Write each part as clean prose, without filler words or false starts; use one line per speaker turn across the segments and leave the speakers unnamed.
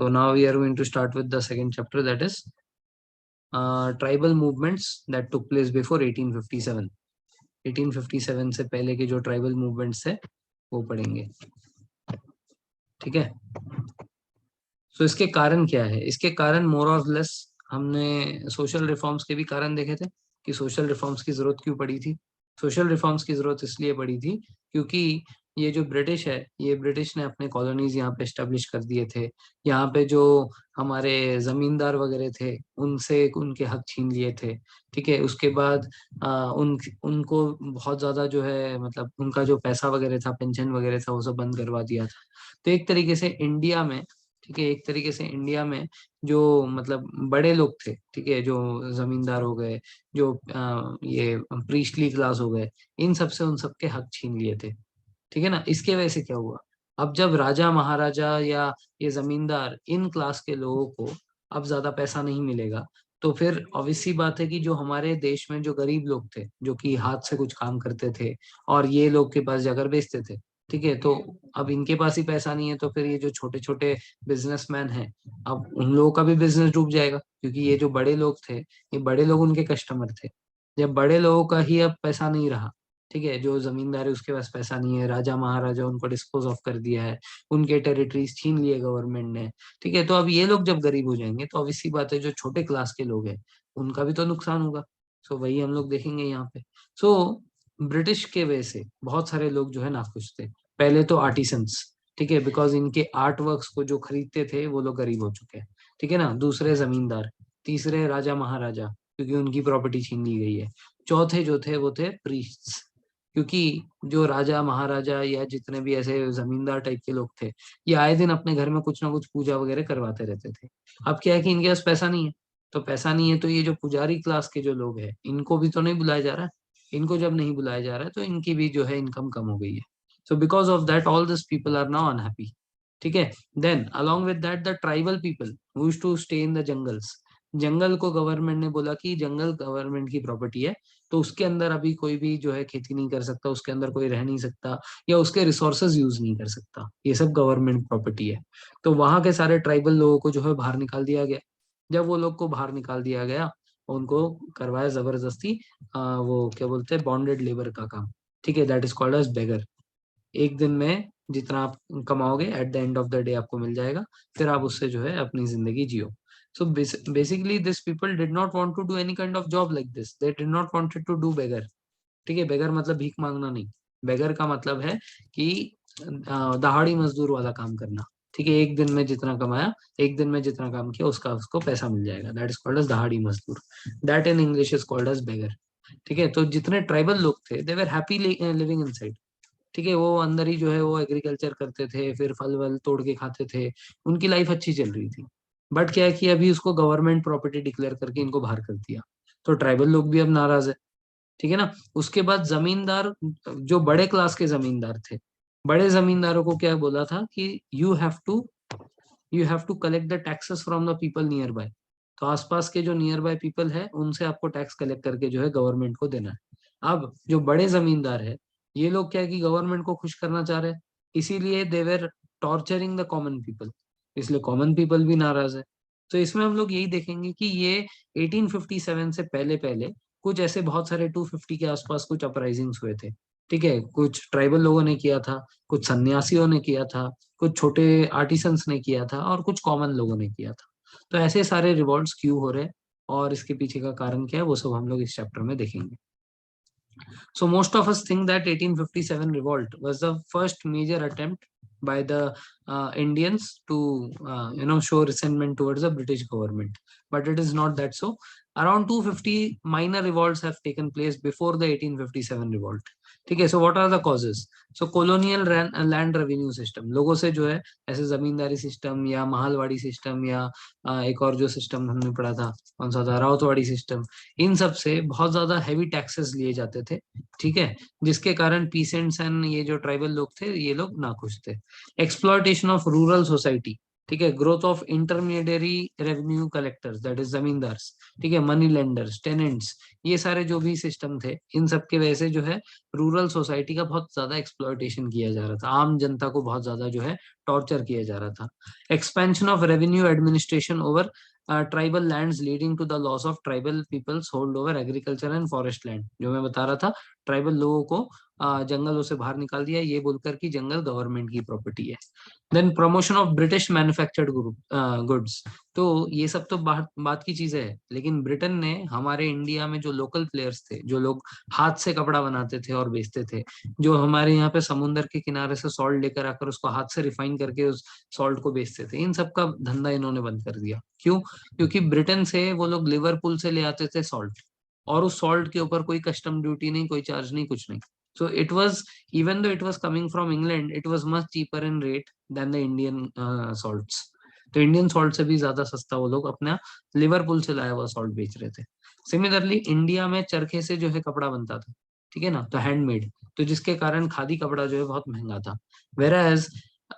So now we are going to start with the second chapter, that is tribal movements that took place before 1857. 1857 से पहले के जो tribal movements है वो पढ़ेंगे, ठीक है। सो इसके कारण क्या है? इसके कारण मोर और लेस हमने सोशल रिफॉर्म्स के भी कारण देखे थे कि सोशल रिफॉर्म्स की जरूरत क्यों पड़ी थी। सोशल रिफॉर्म्स की जरूरत इसलिए पड़ी थी क्योंकि ये जो ब्रिटिश है, ये ब्रिटिश ने अपने कॉलोनीज यहाँ पे एस्टेब्लिश कर दिए थे। यहाँ पे जो हमारे जमींदार वगैरह थे उनसे उनके हक छीन लिए थे, ठीक है। उसके बाद उनको बहुत ज्यादा जो है मतलब उनका जो पैसा वगैरह था, पेंशन वगैरह था, वो सब बंद करवा दिया था। तो एक तरीके से इंडिया में, ठीक है, एक तरीके से इंडिया में जो मतलब बड़े लोग थे, ठीक है, जो जमींदार हो गए, जो ये प्रीस्टली क्लास हो गए, इन सब से उन सबके हक छीन लिए थे, ठीक है ना। इसके वजह से क्या हुआ, अब जब राजा महाराजा या ये जमींदार इन क्लास के लोगों को अब ज्यादा पैसा नहीं मिलेगा, तो फिर ऑब्वियस सी बात है कि जो हमारे देश में जो गरीब लोग थे, जो कि हाथ से कुछ काम करते थे और ये लोग के पास जाकर बेचते थे, ठीक है, तो अब इनके पास ही पैसा नहीं है, तो फिर ये जो छोटे छोटे बिजनेसमैन हैं, अब उन लोगों का भी बिजनेस डूब जाएगा, क्योंकि ये जो बड़े लोग थे, ये बड़े लोग उनके कस्टमर थे। जब बड़े लोगों का ही अब पैसा नहीं रहा, ठीक है, जो जमींदार है उसके पास पैसा नहीं है, राजा महाराजा उनको डिस्पोज ऑफ कर दिया है, उनके टेरिटरीज छीन लिए गवर्नमेंट ने, ठीक है, तो अब ये लोग जब गरीब हो जाएंगे तो ऑब्वियस सी बात है जो छोटे क्लास के लोग हैं उनका भी तो नुकसान होगा। सो वही हम लोग देखेंगे यहाँ पे। सो ब्रिटिश के वजह से बहुत सारे लोग जो है नाखुश थे। पहले तो आर्टिसंस, ठीक है, बिकॉज इनके आर्ट वर्क्स को जो खरीदते थे वो लोग गरीब हो चुके हैं, ठीक है ना। दूसरे जमींदार, तीसरे राजा महाराजा, क्योंकि उनकी प्रॉपर्टी छीन ली गई है। चौथे जो थे वो थे प्रीस्ट्स, क्योंकि जो राजा महाराजा या जितने भी ऐसे जमींदार टाइप के लोग थे, ये आए दिन अपने घर में कुछ ना कुछ पूजा वगैरह करवाते रहते थे। अब क्या है कि इनके पास पैसा नहीं है, तो पैसा नहीं है तो ये जो पुजारी क्लास के जो लोग हैं इनको भी तो नहीं बुलाया जा रहा है। इनको जब नहीं बुलाया जा रहा है तो इनकी भी जो है इनकम कम हो गई है। So because of that all this people are now unhappy, ठीक है। Then along with that the tribal people who used to stay in the jungles, जंगल को गवर्नमेंट ने बोला कि जंगल गवर्नमेंट की प्रॉपर्टी है, तो उसके अंदर अभी कोई भी जो है खेती नहीं कर सकता, उसके अंदर कोई रह नहीं सकता, या उसके रिसोर्सेज यूज नहीं कर सकता, ये सब गवर्नमेंट प्रॉपर्टी है। तो वहां के सारे ट्राइबल लोगों को जो है बाहर निकाल दिया गया। जब वो लोग को बाहर निकाल दिया गया, उनको करवाया जबरदस्ती वो क्या बोलते हैं बॉन्डेड लेबर का काम, ठीक है, that is called as beggar. एक दिन में जितना आप कमाओगे at the end of the day आपको मिल जाएगा, फिर आप उससे जो है अपनी जिंदगी जियो। So basically this people did not want to do any kind of job like this, they did not wanted to do beggar, ठीक है। बेगर मतलब भीख मांगना नहीं, बेगर का मतलब है कि दहाड़ी मजदूर वाला काम करना, ठीक है। एक दिन में जितना कमाया, एक दिन में जितना काम किया उसका उसको पैसा मिल जाएगा, that is called as dihadi mazdoor, that in English is called as beggar, ठीक है। तो जितने ट्राइबल लोग थे they were happy living inside, ठीक है, वो अंदर ही जो है वो एग्रीकल्चर करते थे, फिर फल वल तोड़ के खाते थे, उनकी लाइफ अच्छी चल रही थी। बट क्या है कि अभी उसको गवर्नमेंट प्रॉपर्टी डिक्लेयर करके इनको बाहर कर दिया, तो ट्राइबल लोग भी अब नाराज है, ठीक है ना। उसके बाद जमींदार, जो बड़े क्लास के जमींदार थे, बड़े जमींदारों को क्या बोला था कि you have to collect the taxes from the people nearby. तो आसपास के जो नियर बाय पीपल है उनसे आपको टैक्स कलेक्ट करके जो है गवर्नमेंट को देना है। अब जो बड़े जमींदार है, ये लोग क्या है कि गवर्नमेंट को खुश करना चाह रहे हैं, इसीलिए they were torturing the common people, इसलिए कॉमन पीपल भी नाराज है। तो इसमें हम लोग यही देखेंगे कि ये 1857 से पहले पहले कुछ ऐसे बहुत सारे 250 के आसपास कुछ अपराइजिंग्स हुए थे, ठीक है। कुछ ट्राइबल लोगों ने किया था, कुछ सन्यासियों ने किया था, कुछ छोटे आर्टिसंस ने किया था, और कुछ कॉमन लोगों ने किया था। तो ऐसे सारे रिवॉल्ट्स क्यों हो रहे हैं और इसके पीछे का कारण क्या है वो सब हम लोग इस चैप्टर में देखेंगे। So most of us think that 1857 revolt was the first major attempt by the Indians to show resentment towards the British government, but it is not that so. Around 250 minor revolts have taken place before the 1857 revolt. ठीक है, so what are the causes? So colonial land revenue system, लोगों से जो है ऐसे जमींदारी system या Mahalwari system या एक और जो सिस्टम हमने पढ़ा था कौन सा था, राउतवाड़ी सिस्टम, इन सब से बहुत ज्यादा हैवी टैक्सेस लिए जाते थे, ठीक है, जिसके कारण पीसेंट्स एंड ये जो ट्राइबल लोग थे ये लोग नाखुश थे। एक्सप्लॉयटेशन ऑफ रूरल सोसाइटी, ठीक है, growth of intermediary revenue collectors that is zamindars, ठीक है, मनी लेंडर्स, टेनेंट्स, ये सारे जो भी सिस्टम थे, इन सब के वजह से जो है रूरल सोसाइटी का बहुत ज्यादा एक्सप्लॉयटेशन किया जा रहा था, आम जनता को बहुत ज्यादा जो है टॉर्चर किया जा रहा था। Expansion of revenue administration over tribal lands leading to the loss of tribal peoples hold over agriculture and forest land, जो मैं बता रहा था, ट्राइबल लोगों को जंगलों से बाहर निकाल दिया ये बोलकर कि जंगल गवर्नमेंट की प्रॉपर्टी है। Then promotion of British manufactured goods, तो ये सब तो बात की चीजें है, लेकिन ब्रिटेन ने हमारे इंडिया में जो लोकल प्लेयर्स थे, जो लोग हाथ से कपड़ा बनाते थे और बेचते थे, जो हमारे यहाँ पे समुंदर के किनारे से सॉल्ट लेकर आकर उसको हाथ से रिफाइन करके उस सॉल्ट को बेचते थे, इन सब का धंधा इन्होंने बंद कर दिया। क्यों? क्योंकि ब्रिटेन से वो लोग लिवरपूल से ले आते थे सॉल्ट, और उस सॉल्ट के ऊपर कोई कस्टम ड्यूटी नहीं, कोई चार्ज नहीं, कुछ नहीं। So it was, even though it was coming from England, it was much cheaper in rate than the Indian salts. तो इंडियन सॉल्ट से भी ज्यादा सस्ता वो लोग अपना लिवरपूल से लाया हुआ सॉल्ट बेच रहे थे। सिमिलरली इंडिया में चरखे से जो है कपड़ा बनता था, ठीक है ना, तो हैंडमेड, तो जिसके कारण खादी कपड़ा जो है बहुत महंगा था। वेराज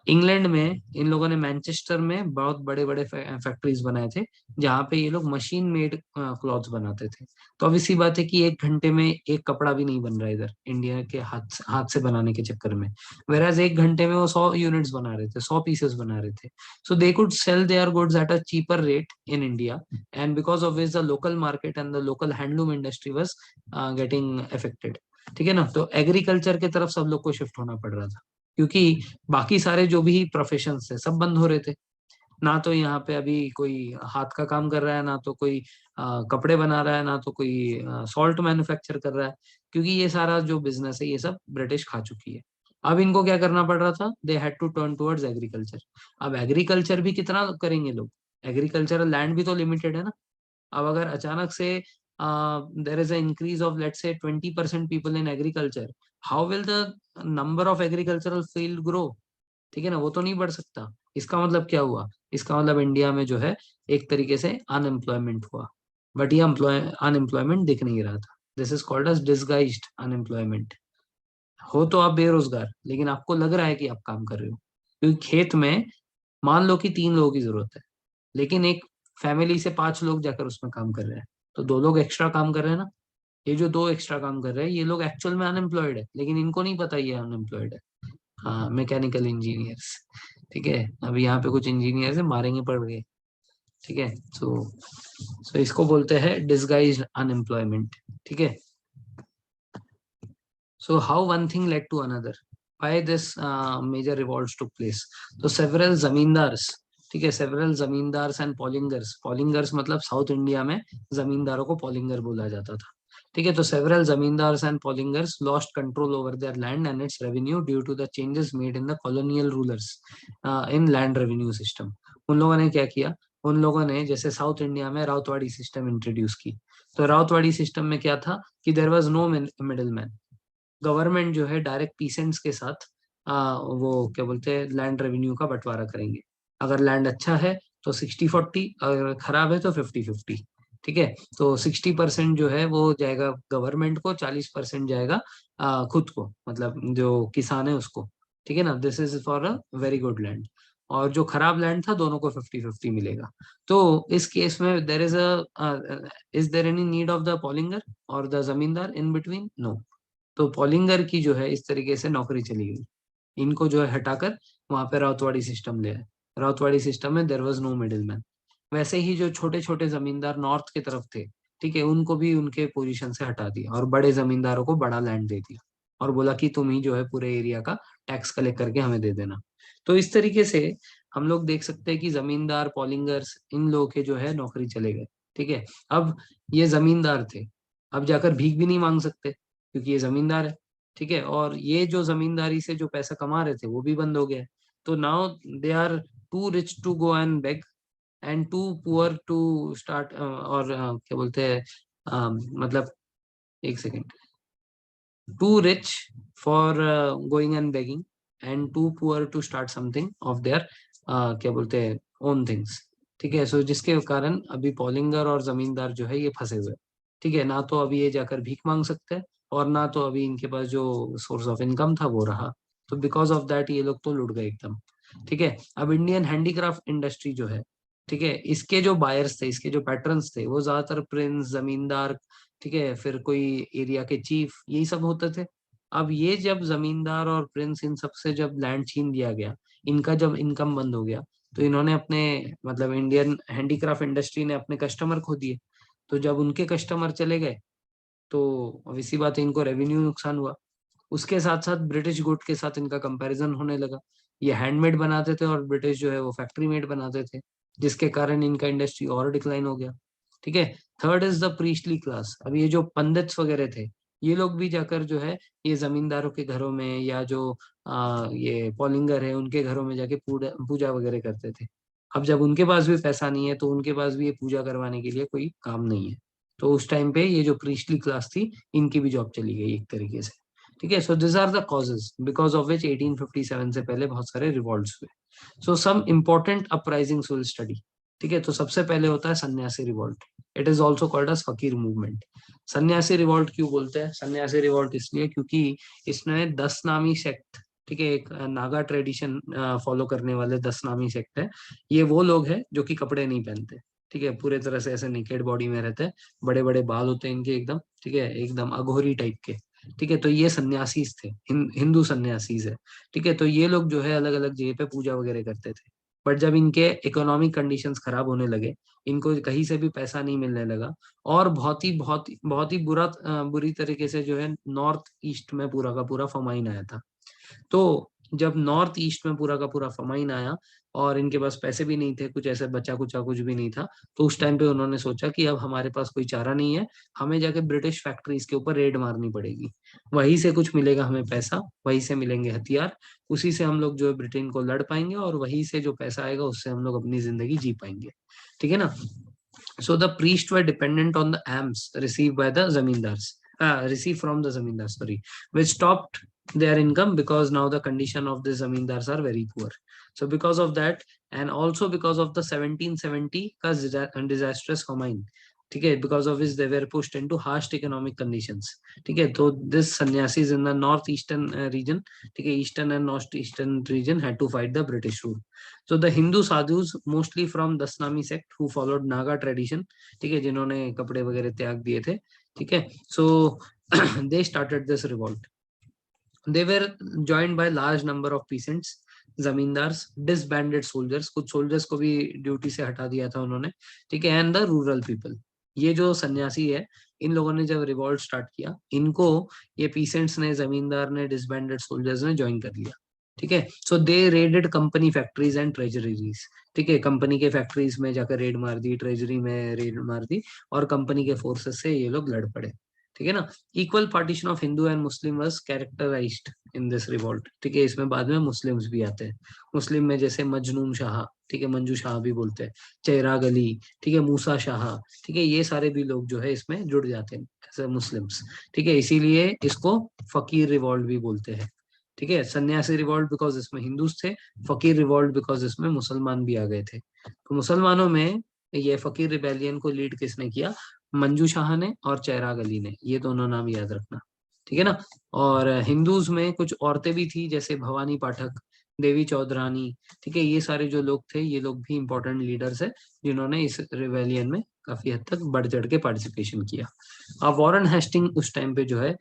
इंग्लैंड में इन लोगों ने मैनचेस्टर में बहुत बड़े बड़े फैक्ट्रीज बनाए थे, जहाँ पे ये लोग मशीन मेड क्लॉथ्स बनाते थे। तो अब इसी बात है कि एक घंटे में एक कपड़ा भी नहीं बन रहा इधर इंडिया के हाथ से बनाने के चक्कर में। वेराज एक घंटे में वो 100 यूनिट्स बना रहे थे, 100 पीसेस बना रहे थे। So they could sell their goods at a cheaper rate in India, and because of which the local market and the local handloom industry was getting affected. ठीक है ना, तो एग्रीकल्चर की तरफ सब लोग को शिफ्ट होना पड़ रहा था, क्योंकि बाकी सारे जो भी प्रोफेशन थे सब बंद हो रहे थे। ना तो यहाँ पे अभी कोई हाथ का काम कर रहा है, ना तो कोई कपड़े बना रहा है, ना तो कोई सॉल्ट मैन्युफैक्चर कर रहा है, क्योंकि ये सारा जो बिजनेस है ये सब ब्रिटिश खा चुकी है। अब इनको क्या करना पड़ रहा था, they had to turn towards agriculture. अब एग्रीकल्चर भी कितना करेंगे लोग, एग्रीकल्चरल लैंड भी तो लिमिटेड है ना। अब अगर अचानक से there is a increase of let's say 20% people in agriculture, how will the number of agricultural field grow? ठीक है ना, वो तो नहीं बढ़ सकता। इसका मतलब क्या हुआ? इसका मतलब इंडिया में जो है एक तरीके से अनएम्प्लॉयमेंट हुआ, बट ये अनएम्प्लॉयमेंट दिख नहीं रहा था। This is called as disguised unemployment. हो तो आप बेरोजगार, लेकिन आपको लग रहा है कि आप काम कर रहे हो, क्योंकि खेत में मान लो कि 3 लोगों की जरूरत है, लेकिन एक फैमिली से 5 लोग जाकर उसमें काम कर रहे हैं, तो 2 लोग एक्स्ट्रा काम कर रहे हैं ना। ये जो 2 एक्स्ट्रा काम कर रहे हैं ये लोग एक्चुअल में अनएम्प्लॉयड है, लेकिन इनको नहीं पता ये अनएम्प्लॉयड है। हाँ, मैकेनिकल इंजीनियर्स। ठीक है, अभी यहाँ पे कुछ इंजीनियर्स है, मारेंगे पड़ गए। ठीक है, सो इसको बोलते हैं डिसगाइज्ड अनएम्प्लॉयमेंट। ठीक है, so how one thing led to another, why this major revolts took place. तो सेवरल जमींदार्स, ठीक है, सेवरल जमींदार्स एंड पॉलिंगर्स, पॉलिंगर्स मतलब साउथ इंडिया में जमींदारों को पॉलिंगर बोला जाता था। ठीक है, तो several zamindars and poligars lost control over their land and its revenue due to the changes made in the colonial rulers in land revenue system. उन लोगों ने क्या किया, उन लोगों ने जैसे साउथ इंडिया में राउतवाड़ी सिस्टम इंट्रोड्यूस की। तो राउतवाड़ी सिस्टम में क्या था कि there was no middle man. Government जो है डायरेक्ट पीसेंट्स के साथ वो क्या बोलते हैं लैंड रेवेन्यू का बंटवारा करेंगे। अगर लैंड अच्छा है तो 60-40, अगर खराब है तो 50-50। ठीक है, तो 60% जो है वो जाएगा गवर्नमेंट को, 40% जाएगा खुद को, मतलब जो किसान है उसको। ठीक है ना, this is for a very good land. और जो खराब लैंड था दोनों को 50-50 मिलेगा। तो इस केस में there is is there any need of the poligar और द जमींदार इन बिटवीन? नो। तो पॉलिंगर की जो है इस तरीके से नौकरी चली गई, इनको जो है हटाकर वहां पे राउतवाड़ी सिस्टम ले आए। राउतवाड़ी सिस्टम में there was no middle man. वैसे ही जो छोटे छोटे जमींदार नॉर्थ की तरफ थे, ठीक है, उनको भी उनके पोजीशन से हटा दिया और बड़े जमींदारों को बड़ा लैंड दे दिया, और बोला कि तुम ही जो है पूरे एरिया का टैक्स कलेक्ट करके हमें दे देना। तो इस तरीके से हम लोग देख सकते हैं कि जमींदार, पॉलिंगर्स, इन लोगों के जो है नौकरी चले गए। ठीक है, अब ये जमींदार थे, अब जाकर भीख भी नहीं मांग सकते क्योंकि ये जमींदार है। ठीक है, और ये जो जमींदारी से जो पैसा कमा रहे थे वो भी बंद हो गया है। तो now they are too rich to go and beg, and too poor to start, और क्या बोलते हैं, मतलब एक second, too rich for going and begging, and too poor to start something of their क्या बोलते हैं ओन थिंग्स। ठीक है, सो जिसके कारण अभी पॉलिंगर और जमींदार जो है ये फंसे हुए हैं। ठीक है ना, तो अभी ये जाकर भीख मांग सकते हैं, और ना तो अभी इनके पास जो सोर्स ऑफ इनकम था वो रहा। तो बिकॉज ऑफ दैट ये लोग तो लुट गए एकदम। ठीक है। अब इंडियन हैंडीक्राफ्ट इंडस्ट्री जो है, ठीक है, इसके जो बायर्स थे, इसके जो पैटर्न्स थे, वो ज्यादातर प्रिंस, जमींदार, ठीक है, फिर कोई एरिया के चीफ, यही सब होते थे। अब ये जब जमींदार और प्रिंस इन सब से जब लैंड छीन लिया गया, इनका जब इनकम बंद हो गया, तो इन्होंने अपने, मतलब इंडियन हैंडीक्राफ्ट इंडस्ट्री ने अपने कस्टमर खो दिए। तो जब उनके कस्टमर चले गए, तो अब इसी बात है, इनको रेवेन्यू नुकसान हुआ। उसके साथ साथ ब्रिटिश गुड के साथ इनका कंपैरिजन होने लगा। ये हैंडमेड बनाते थे और ब्रिटिश जो है वो फैक्ट्री मेड बनाते थे, जिसके कारण इनका इंडस्ट्री और डिक्लाइन हो गया। ठीक है। Third is the priestly class. अब ये जो पंडित्स वगैरह थे, ये लोग भी जाकर जो है ये जमींदारों के घरों में, या जो ये पॉलिंगर है उनके घरों में जाके पूजा पूजा वगैरह करते थे। अब जब उनके पास भी पैसा नहीं है, तो उनके पास भी ये पूजा करवाने के लिए कोई काम नहीं है। तो उस टाइम पे ये जो प्रीस्टली क्लास थी, इनकी भी जॉब चली गई एक तरीके से। ठीक है। So this are the causes because of which 1857 से पहले बहुत सारे रिवॉल्ट्स हुए। So some important uprisings will study. ठीक है। तो सबसे पहले होता है Sanyasi revolt. It is also called as Fakir movement. Sanyasi revolt क्यों बोलते हैं? सन्यासी रिवॉल्ट इसलिए क्योंकि इसमें 10 नामी सेक्ट, ठीक है, एक नागा ट्रेडिशन फॉलो करने वाले 10 नामी सेक्ट है। ये वो लोग हैं जो कि कपड़े नहीं पहनते, ठीक है, पूरे तरह से ऐसे निकेड बॉडी में रहते हैं, बड़े बड़े बाल होते हैं इनके एकदम, ठीक है, एकदम अघोरी टाइप के। ठीक है। तो ये सन्यासीस थे, हिंदू सन्यासीस है। ठीक है। तो ये लोग जो है अलग अलग जगह पे पूजा वगैरह करते थे। बट जब इनके इकोनॉमिक कंडीशंस खराब होने लगे, इनको कहीं से भी पैसा नहीं मिलने लगा, और बहुत ही बुरी तरीके से जो है नॉर्थ ईस्ट में पूरा का पूरा फमाइन आया था। तो जब नॉर्थ ईस्ट में पूरा का पूरा फमाइन आया, और इनके पास पैसे भी नहीं थे, कुछ ऐसे बचा कुचा कुछ भी नहीं था, तो उस टाइम पे उन्होंने सोचा कि अब हमारे पास कोई चारा नहीं है, हमें जाके ब्रिटिश फैक्ट्रीज के ऊपर रेड मारनी पड़ेगी। वहीं से कुछ मिलेगा हमें पैसा, वहीं से मिलेंगे हथियार, उसी से हम लोग जो है ब्रिटेन को लड़ पाएंगे, और वहीं से जो पैसा आएगा उससे हम लोग अपनी जिंदगी जी पाएंगे। ठीक है ना। So the priests were dependent on the alms received by the zamindars, received from the zamindars, sorry, which stopped their income because now the condition of the zamindars are very poor. So because of that, and also because of the 1770 का disastrous famine, ठीक है, because of which they were pushed into harsh economic conditions. ठीक है। तो this sannyasis in the north eastern region, ठीक है, eastern and north eastern region had to fight the British rule. So the Hindu sadhus mostly from Dasnami sect who followed Naga tradition, ठीक है, जिन्होंने कपड़े वगैरह त्याग दिए थे, ठीक है, so they started this revolt. They were joined by large number of peasants, zamindars, disbanded soldiers, कुछ सोल्जर्स को भी ड्यूटी से हटा दिया था उन्होंने, ठीक है, एंड द रूरल पीपल। ये जो सन्यासी है, इन लोगों ने जब रिवॉल्ट स्टार्ट किया, इनको ये पीसेंट्स ने, जमींदार ने, डिसबैंडेड सोल्जर्स ने ज्वाइन कर लिया। ठीक है। So they raided company factories and treasuries. ठीक है। कंपनी के फैक्ट्रीज में जाकर रेड मार दी, ट्रेजरी में रेड मार दी, और कंपनी के फोर्सेस से ये लोग लड़ पड़े। ठीक है ना। Equal partition of Hindu and Muslim was characterized in this revolt. ठीक है। इसमें बाद में मुस्लिम्स भी आते हैं। मुस्लिम में जैसे मजनून शाह, ठीक है, मंजू शाह भी बोलते हैं, चेराग अली, ठीक है, मूसा शाह, ठीक है, ये सारे भी लोग जो है इसमें जुड़ जाते हैं ऐसे मुस्लिम्स। ठीक है। इसीलिए इसको फकीर रिवॉल्ट भी बोलते हैं। ठीक है। सन्यासी रिवॉल्ट बिकॉज इसमें हिंदूज थे, फकीर रिवॉल्ट बिकॉज इसमें मुसलमान भी आ गए थे। तो मुसलमानों में ये फकीर रिबेलियन को लीड किसने किया? मंजू शाह ने और चैराग अली ने, ये दोनों नाम याद रखना। ठीक है ना। और हिंदूज में कुछ औरतें भी थी, जैसे भवानी पाठक, देवी चौधरानी, ठीक है, ये सारे जो लोग थे, ये लोग भी इंपॉर्टेंट लीडर्स है, जिन्होंने इस रिवेलियन में काफी हद तक बढ़ चढ़ के पार्टिसिपेशन किया। अब वॉरेन हेस्टिंग उस टाइम पे जो है,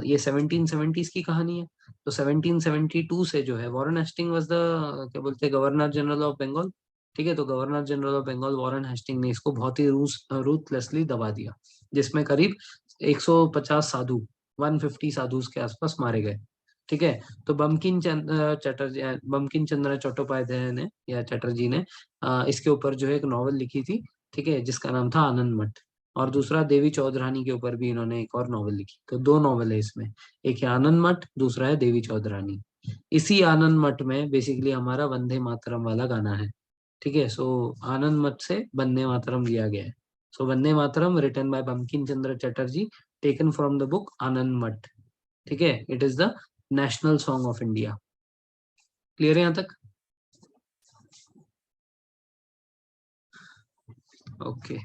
ये 1770s की कहानी है। तो 1772 से जो है वॉरेन हेस्टिंग वाज द, क्या बोलते हैं, गवर्नर जनरल ऑफ बंगाल। ठीक है। तो governor general of Bengal Warren Hasting ने इसको बहुत ही रूथलेसली दबा दिया, जिसमें करीब 150 साधु, 150 साधुस के आसपास मारे गए। ठीक है। तो बंकिम चंद्र चट्टोपाध्याय ने, या चटर्जी ने, इसके ऊपर जो है एक नॉवल लिखी थी, ठीक है, जिसका नाम था आनंद मठ। और दूसरा देवी चौधरानी के ऊपर भी इन्होंने एक और नॉवल लिखी। तो दो नॉवल है इसमें, एक है आनंद मठ, दूसरा है देवी चौधरानी। इसी आनंद मठ में बेसिकली हमारा वंदे मातरम वाला गाना है। ठीक है। सो आनंद मठ से वंदे मातरम लिया गया है। सो Vande Mataram written by Bankim Chandra Chatterjee, taken from the book Anand Math. ठीक है। It is the national song of India. Clear है यहाँ तक? Okay.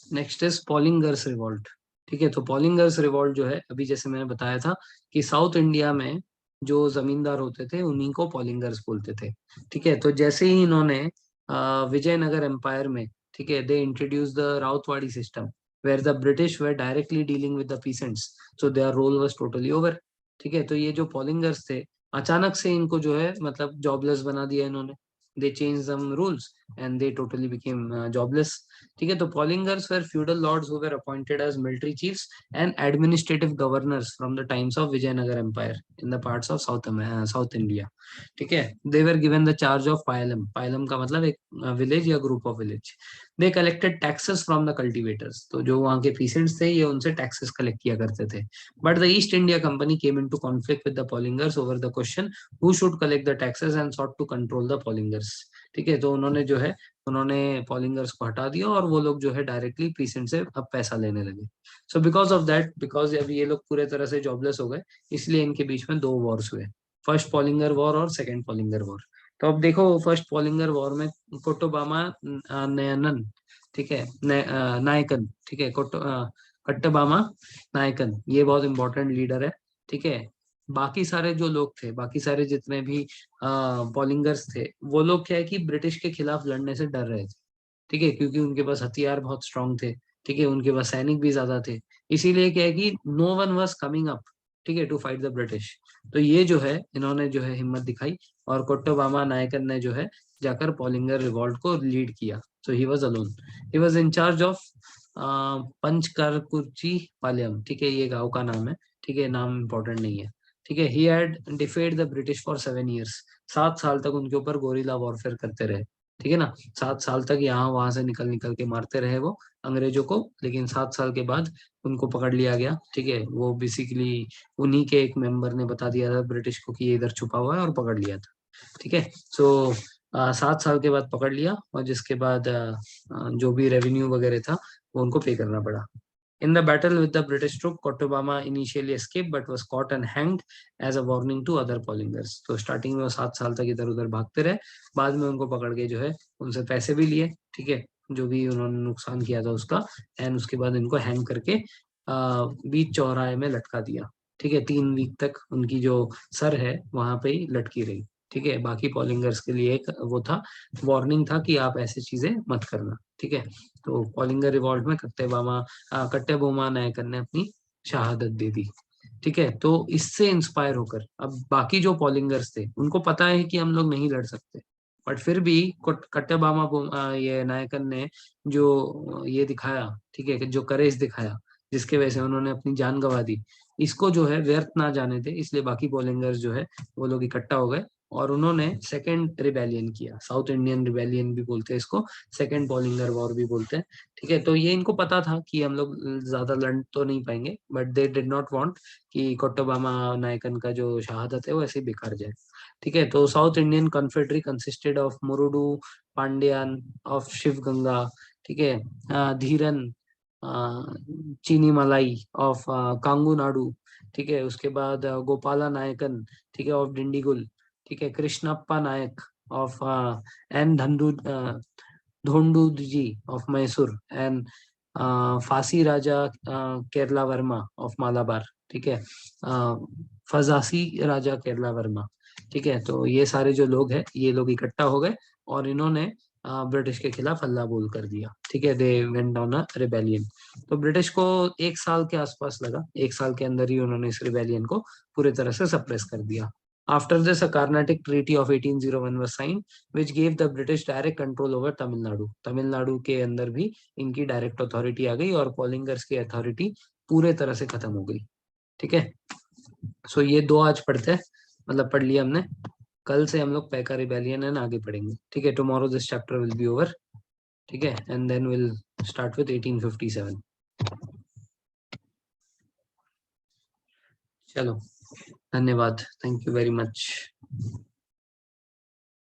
Next is Poligars revolt. ठीक है। तो पॉलिंगर्स रिवॉल्ट जो है, अभी जैसे मैंने बताया था कि साउथ इंडिया में जो जमींदार होते थे उन्हीं को पॉलिंगर्स बोलते थे। ठीक है, तो जैसे ही इन्होंने विजयनगर एम्पायर में, ठीक है, they introduce the Ryotwari system where the British were directly dealing with the peasants, so their role was totally over. ठीक है, तो ये जो पॉलिंगर्स थे अचानक से इनको जो है मतलब जॉबलेस बना दिया इन्होंने। They change some rules and they totally became jobless. ठीक है, तो poligars were feudal lords who were appointed as military chiefs and administrative governors from the times of Vijayanagar Empire in the parts of South India. ठीक है, they were given the charge of पायलम। पायलम का मतलब एक village या group of village. They collected taxes from the cultivators, तो जो वहाँ के पीसेंट्स थे ये उनसे टैक्सेस कलेक्ट किया करते थे। But the East India Company came into conflict with the poligars over the question who should collect the taxes and sought to control the poligars. ठीक है, तो उन्होंने जो है उन्होंने पॉलिंगर्स को हटा दिया और वो लोग जो है डायरेक्टली पीसेंट से अब पैसा लेने लगे। सो बिकॉज ऑफ दैट, बिकॉज अभी ये लोग पूरे तरह से जॉबलेस हो गए, इसलिए इनके बीच में 2 वॉर्स हुए, फर्स्ट पॉलिंगर वॉर और सेकंड पॉलिंगर वॉर। तो अब देखो फर्स्ट पॉलिंगर वॉर में कोटोबामा नयनन, ठीक है, नायकन, ठीक है, कट्टबामा नायकन, ये बहुत इंपॉर्टेंट लीडर है। ठीक है, बाकी सारे जो लोग थे, बाकी सारे जितने भी पॉलिंगर्स थे, वो लोग क्या है कि ब्रिटिश के खिलाफ लड़ने से डर रहे थे। ठीक है, क्योंकि उनके पास हथियार बहुत स्ट्रांग थे। ठीक है, उनके पास सैनिक भी ज्यादा थे। इसीलिए क्या है कि no one was coming up, ठीक है, टू फाइट द ब्रिटिश। तो ये जो है इन्होंने जो है हिम्मत दिखाई और कोट्टोबामा नायकन ने जो है जाकर पॉलिंगर रिवॉल्ट को लीड किया। So he was alone, he was in charge of Panchalankurichi Palayam. ठीक है, ये गांव का नाम है। ठीक है, नाम इंपॉर्टेंट नहीं है। ठीक है, he had defied the British for 7 years। 7 साल तक उनके ऊपर गोरिल्ला वॉरफेयर करते रहे। ठीक है ना, 7 साल तक यहाँ वहां से निकल निकल के मारते रहे वो अंग्रेजों को, लेकिन 7 साल के बाद उनको पकड़ लिया गया। ठीक है, वो बेसिकली उन्हीं के एक मेंबर ने बता दिया था ब्रिटिश को कि ये इधर छुपा हुआ है और पकड़ लिया था। ठीक है, सो 7 साल के बाद पकड़ लिया और जिसके बाद जो भी रेवेन्यू वगैरह था वो उनको पे करना पड़ा। In the battle with the British troop, Kottobama initially escaped but was caught and hanged as a warning to other Pollingers। तो स्टार्टिंग में वो 7 साल तक इधर उधर भागते रहे, बाद में उनको पकड़ के जो है उनसे पैसे भी लिए। ठीक है, जो भी उन्होंने नुकसान किया था उसका, एंड उसके बाद इनको हैंग करके बीच चौराहे में लटका दिया। ठीक है, 3 वीक तक उनकी जो सर है वहां पे ही लटकी रही। ठीक है, बाकी पॉलिंगर्स के लिए एक वो था, वार्निंग था कि आप ऐसी चीजें मत करना। ठीक है, तो पॉलिंगर रिवॉल्ट में कट्टेबोमा नायकन ने अपनी शहादत दे दी। ठीक है, तो इससे इंस्पायर होकर अब बाकी जो पॉलिंगर्स थे उनको पता है कि हम लोग नहीं लड़ सकते, बट फिर भी ये नायकन ने जो ये दिखाया, ठीक है, कि जो करेज दिखाया जिसके वजह से उन्होंने अपनी जान गंवा दी, इसको जो है व्यर्थ ना जाने दे, इसलिए बाकी पॉलिंगर्स जो है वो लोग इकट्ठा हो गए और उन्होंने सेकेंड रिबेलियन किया। साउथ इंडियन रिबेलियन भी बोलते हैं इसको, सेकेंड पॉलिंगर वॉर भी बोलते हैं। ठीक है, तो ये इनको पता था कि हम लोग ज्यादा लड़ तो नहीं पाएंगे, but they did not want कि कोट्टोबामा नायकन का जो शहादत है वो ऐसे ही बेकार जाए। ठीक है, तो south Indian confederacy consisted of Marudu Pandyan of Sivaganga, ठीक है, धीरन चीनी मलाई ऑफ कांगू नाडू। ठीक है, उसके बाद गोपाला नायकन, ठीक है, ऑफ डिंडीगुल। ठीक है, कृष्णप्पा नायक ऑफ एन Dhondaji of Mysore and Pazhassi Raja Kerala Varma of Malabar. ठीक है, फजासी राजा केरला वर्मा। ठीक है, तो ये सारे जो लोग हैं ये लोग इकट्ठा हो गए और इन्होंने ब्रिटिश के खिलाफ हल्ला बोल कर दिया। ठीक है, they went down a rebellion. तो ब्रिटिश को 1 साल के आसपास लगा, 1 साल के अंदर ही उन्होंने इस रिबेलियन को पूरी तरह से सप्रेस कर दिया। After this, a Carnatic Treaty of 1801 was signed, which gave the British direct control over Tamil Nadu। Tamil Nadu के अंदर भी इनकी डायरेक्ट अथॉरिटी आ गई और पॉलिंगर्स की अथॉरिटी पूरे तरह से खत्म हो गई। ठीक है, सो ये 2 आज पढ़ते हैं, मतलब पढ़ लिया हमने। कल से हम लोग पैका रिबेलियन एंड आगे पढ़ेंगे। ठीक है, tomorrow this chapter will be over. ठीक है, and then will start with 1857। चलो, धन्यवाद, थैंक यू वेरी मच।